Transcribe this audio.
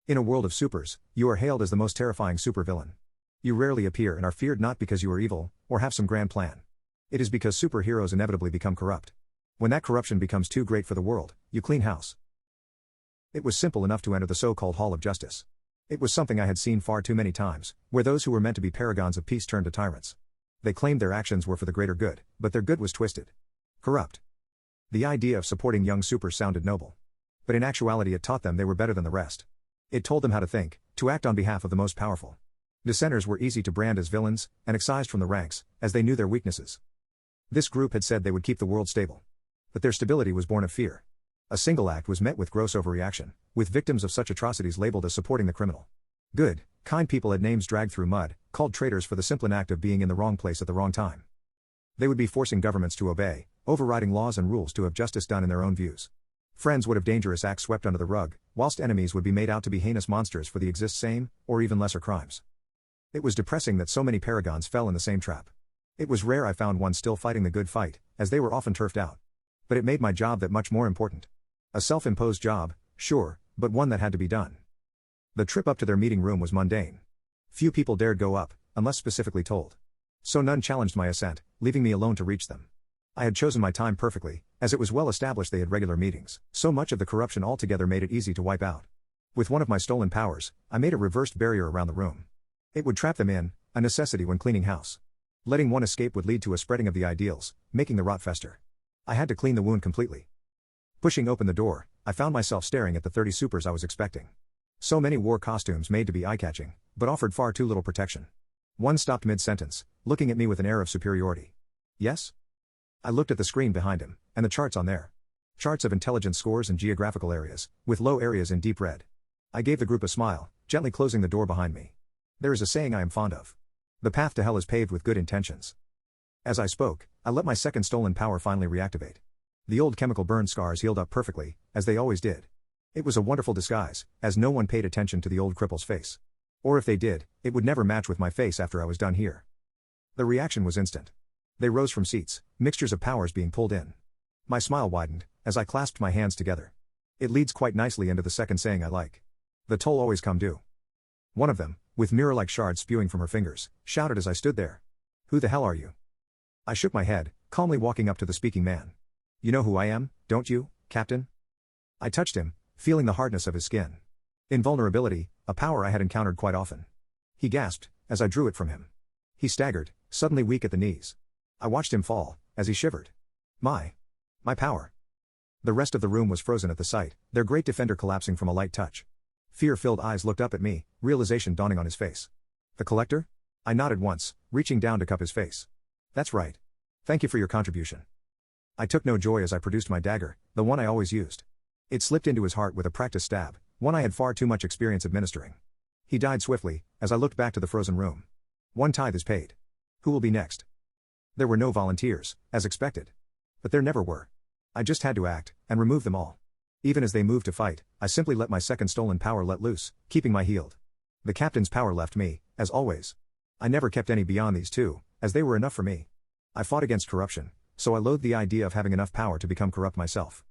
In a world of supers, you are hailed as the most terrifying supervillain. You rarely appear and are feared not because you are evil, or have some grand plan. It is because superheroes inevitably become corrupt. When that corruption becomes too great for the world, you clean house. It was simple enough to enter the so-called Hall of Justice. It was something I had seen far too many times, where those who were meant to be paragons of peace turned to tyrants. They claimed their actions were for the greater good, but their good was twisted. Corrupt. The idea of supporting young supers sounded noble. But in actuality it taught them they were better than the rest. It told them how to think, to act on behalf of the most powerful. Dissenters were easy to brand as villains, and excised from the ranks, as they knew their weaknesses. This group had said they would keep the world stable. But their stability was born of fear. A single act was met with gross overreaction, with victims of such atrocities labeled as supporting the criminal. Good, kind people had names dragged through mud, called traitors for the simple act of being in the wrong place at the wrong time. They would be forcing governments to obey, overriding laws and rules to have justice done in their own views. Friends would have dangerous acts swept under the rug, whilst enemies would be made out to be heinous monsters for the same, or even lesser crimes. It was depressing that so many paragons fell in the same trap. It was rare I found one still fighting the good fight, as they were often turfed out. But it made my job that much more important. A self-imposed job, sure, but one that had to be done. The trip up to their meeting room was mundane. Few people dared go up, unless specifically told. So none challenged my ascent, leaving me alone to reach them. I had chosen my time perfectly, as it was well established they had regular meetings, so much of the corruption altogether made it easy to wipe out. With one of my stolen powers, I made a reversed barrier around the room. It would trap them in, a necessity when cleaning house. Letting one escape would lead to a spreading of the ideals, making the rot fester. I had to clean the wound completely. Pushing open the door, I found myself staring at the 30 supers I was expecting. So many wore costumes made to be eye-catching, but offered far too little protection. One stopped mid-sentence, looking at me with an air of superiority. Yes? I looked at the screen behind him, and the charts on there. Charts of intelligence scores and geographical areas, with low areas in deep red. I gave the group a smile, gently closing the door behind me. There is a saying I am fond of. The path to hell is paved with good intentions. As I spoke, I let my second stolen power finally reactivate. The old chemical burn scars healed up perfectly, as they always did. It was a wonderful disguise, as no one paid attention to the old cripple's face. Or if they did, it would never match with my face after I was done here. The reaction was instant. They rose from seats, mixtures of powers being pulled in. My smile widened, as I clasped my hands together. It leads quite nicely into the second saying I like. The toll always come due. One of them, with mirror-like shards spewing from her fingers, shouted as I stood there. Who the hell are you? I shook my head, calmly walking up to the speaking man. You know who I am, don't you, Captain? I touched him, feeling the hardness of his skin. Invulnerability, a power I had encountered quite often. He gasped, as I drew it from him. He staggered, suddenly weak at the knees. I watched him fall, as he shivered. My power. The rest of the room was frozen at the sight, their great defender collapsing from a light touch. Fear-filled eyes looked up at me, realization dawning on his face. The Collector? I nodded once, reaching down to cup his face. That's right. Thank you for your contribution. I took no joy as I produced my dagger, the one I always used. It slipped into his heart with a practiced stab, one I had far too much experience administering. He died swiftly, as I looked back to the frozen room. One tithe is paid. Who will be next? There were no volunteers, as expected. But there never were. I just had to act, and remove them all. Even as they moved to fight, I simply let my second stolen power let loose, keeping my healed. The captain's power left me, as always. I never kept any beyond these two, as they were enough for me. I fought against corruption, so I loathed the idea of having enough power to become corrupt myself.